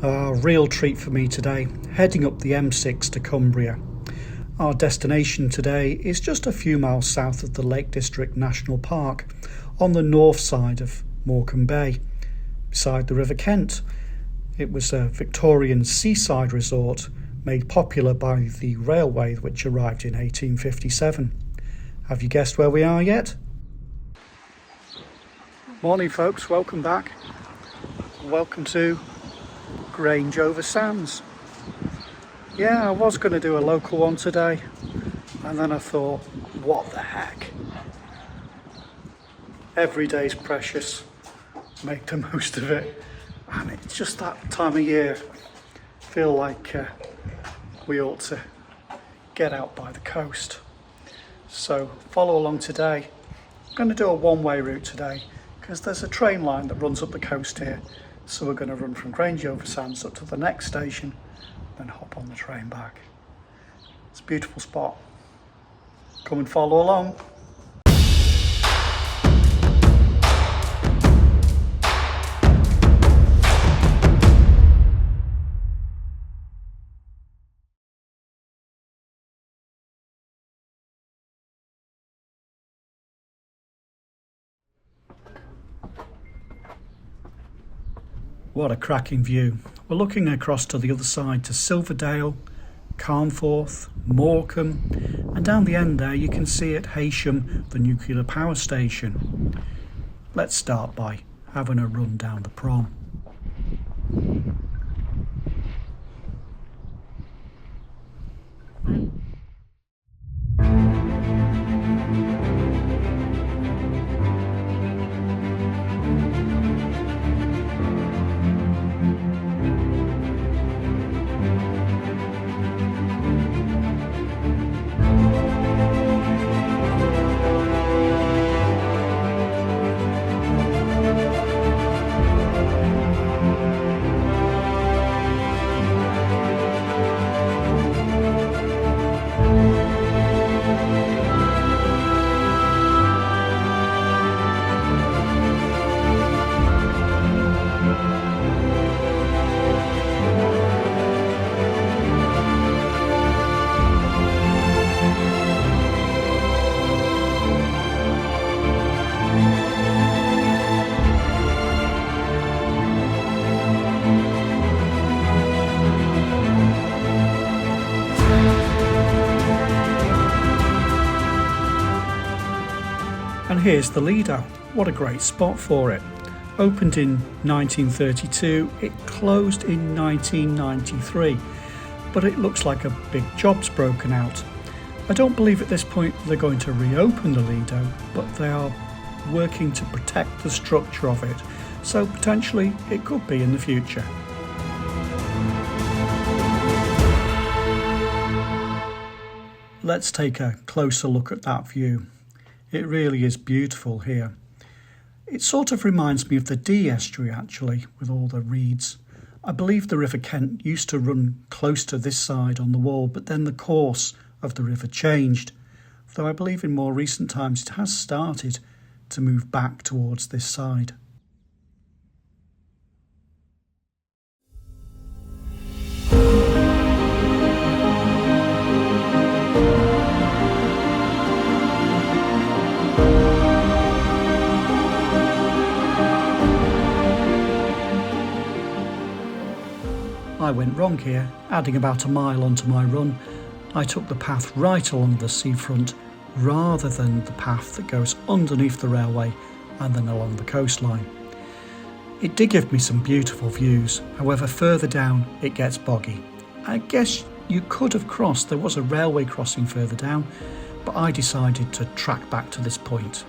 A real treat for me today, heading up the M6 to Cumbria. Our destination today is just a few miles south of the Lake District National Park, on the north side of Morecambe Bay, beside the River Kent. It was a Victorian seaside resort made popular by the railway which arrived in 1857. Have you guessed where we are yet? Morning folks, welcome back. Welcome to Grange-Over-Sands. Yeah, I was going to do a local one today, and then I thought, what the heck? Every day's precious, make the most of it. And it's just that time of year, I feel like we ought to get out by the coast. So follow along today. I'm going to do a one-way route today, because there's a train line that runs up the coast here. So we're going to run from Grange-Over-Sands up to the next station, then hop on the train back. It's a beautiful spot. Come and follow along. What a cracking view. We're looking across to the other side to Silverdale, Carnforth, Morecambe, and down the end there you can see at Heysham the nuclear power station. Let's start by having a run down the prom. And here's the Lido. What a great spot for it. Opened in 1932, it closed in 1993, but it looks like a big job's broken out. I don't believe at this point they're going to reopen the Lido, but they are working to protect the structure of it, so potentially it could be in the future. Let's take a closer look at that view. It really is beautiful here. It sort of reminds me of the Dee estuary actually, with all the reeds. I believe the River Kent used to run close to this side on the wall, but then the course of the river changed, though I believe in more recent times it has started to move back towards this side. I went wrong here, adding about a mile onto my run. I took the path right along the seafront rather than the path that goes underneath the railway and then along the coastline. It did give me some beautiful views, however further down it gets boggy. I guess you could have crossed, there was a railway crossing further down, but I decided to track back to this point.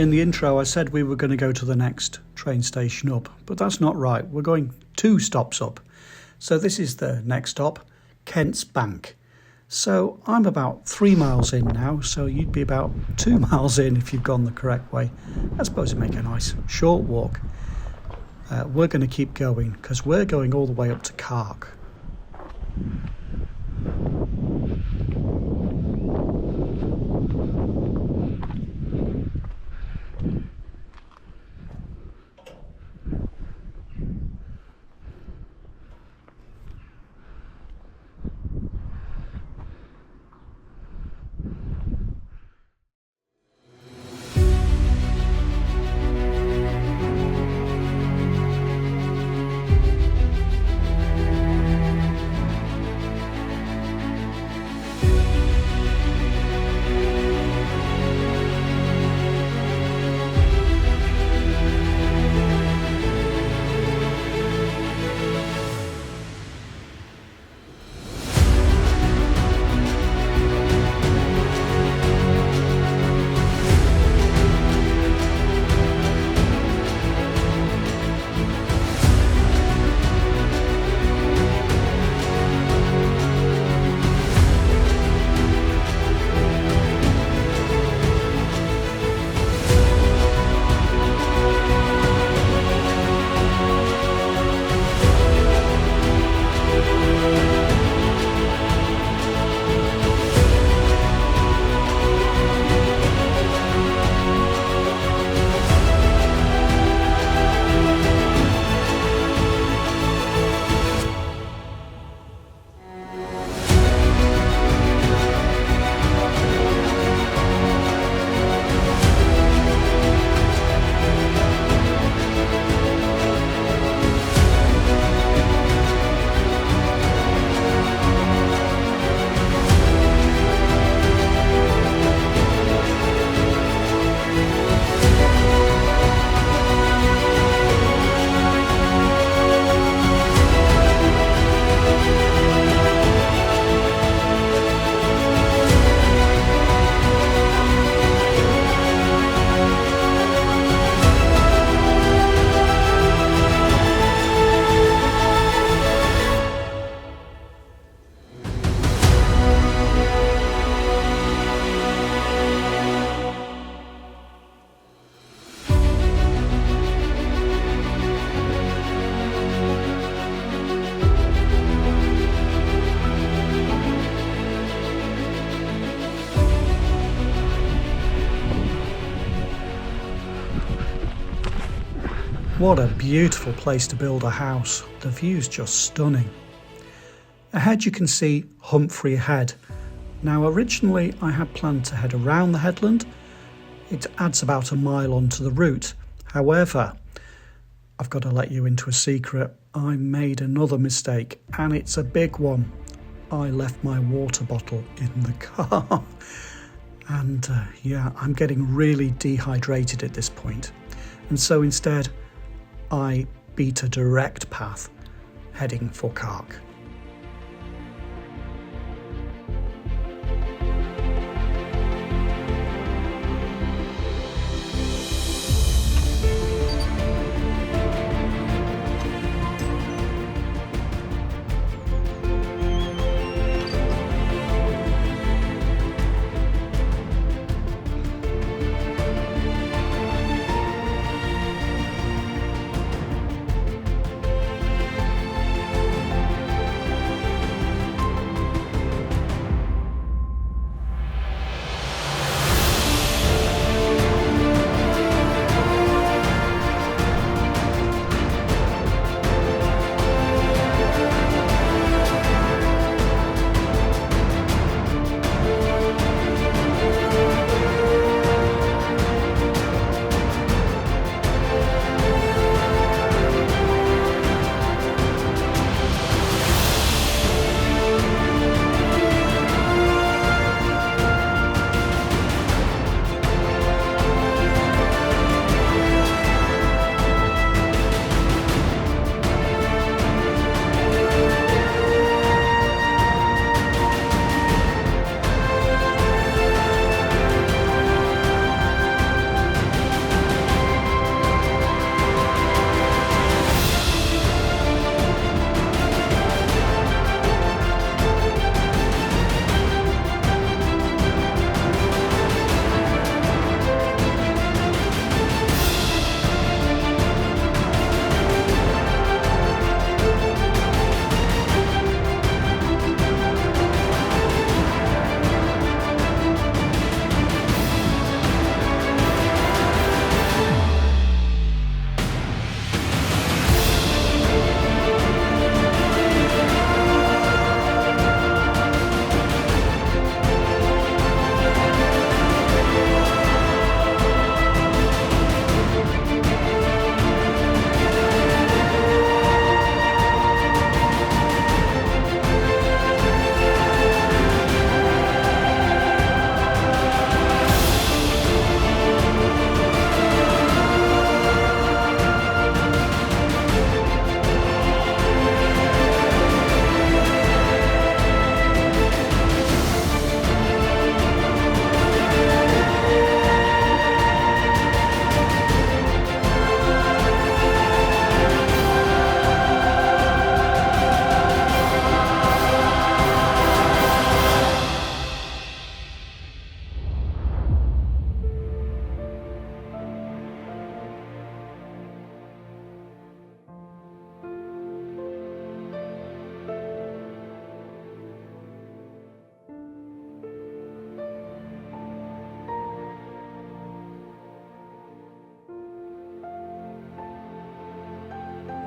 In the intro, I said we were going to go to the next train station up, but that's not right. We're going 2 stops up. So this is the next stop, Kent's Bank. So I'm about 3 miles in now, so you'd be about 2 miles in if you've gone the correct way. I suppose it'd make a nice short walk. We're going to keep going because we're going all the way up to Cark. What a beautiful place to build a house. The view's just stunning. Ahead you can see Humphrey Head. Now originally I had planned to head around the headland. It adds about a mile onto the route. However, I've got to let you into a secret. I made another mistake, and it's a big one. I left my water bottle in the car. And yeah, I'm getting really dehydrated at this point. And so instead, I beat a direct path heading for Cark.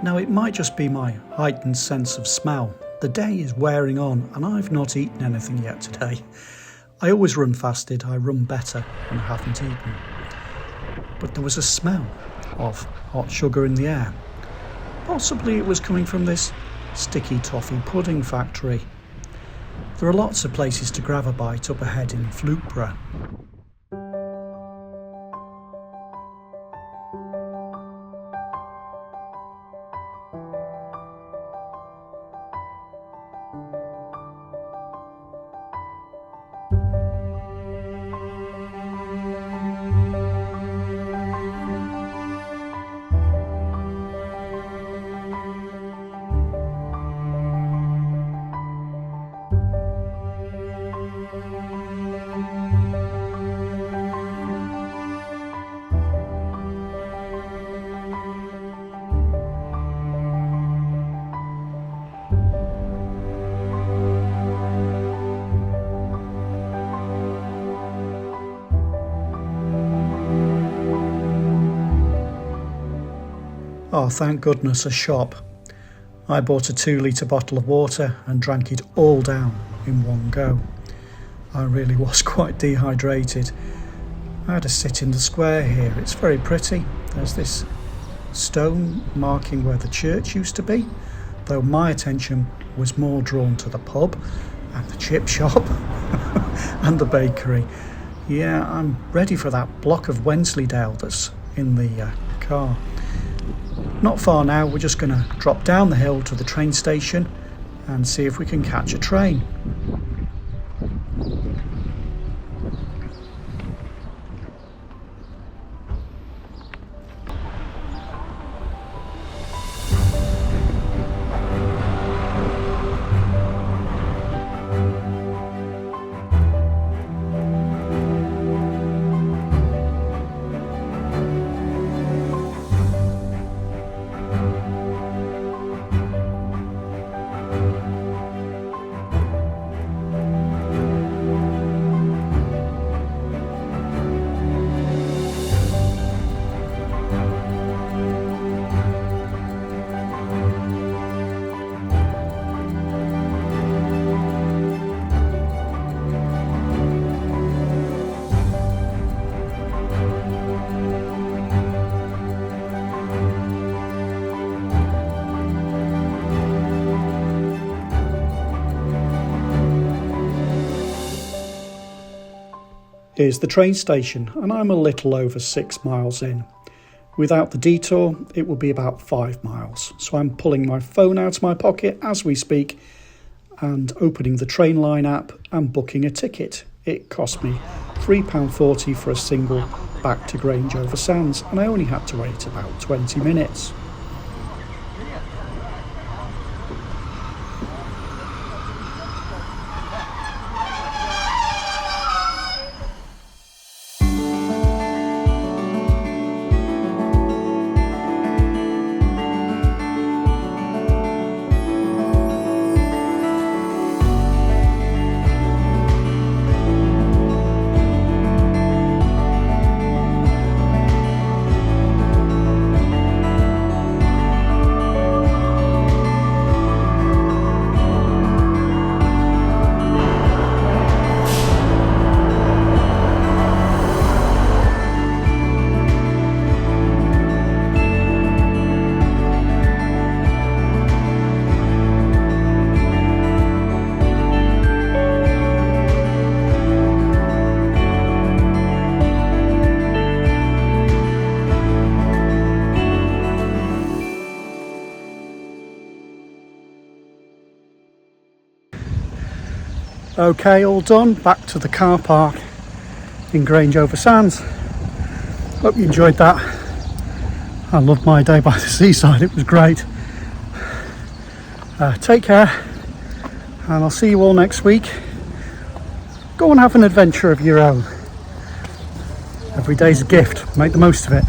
Now it might just be my heightened sense of smell. The day is wearing on and I've not eaten anything yet today. I always run fasted, I run better when I haven't eaten. But there was a smell of hot sugar in the air. Possibly it was coming from this sticky toffee pudding factory. There are lots of places to grab a bite up ahead in Flookburgh. Oh, thank goodness, a shop. I bought a 2-litre bottle of water and drank it all down in one go. I really was quite dehydrated. I had to sit in the square here. It's very pretty. There's this stone marking where the church used to be, though my attention was more drawn to the pub and the chip shop and the bakery. Yeah, I'm ready for that block of Wensleydale that's in the car. Not far now, we're just going to drop down the hill to the train station and see if we can catch a train. Here's the train station, and I'm a little over 6 miles in. Without the detour, it will be about 5 miles. So I'm pulling my phone out of my pocket as we speak and opening the Trainline app and booking a ticket. It cost me £3.40 for a single back to Grange-Over-Sands, and I only had to wait about 20 minutes. Okay, all done. Back to the car park in Grange-Over-Sands. Hope you enjoyed that. I loved my day by the seaside, it was great. Take care, and I'll see you all next week. Go and have an adventure of your own. Every day's a gift, make the most of it.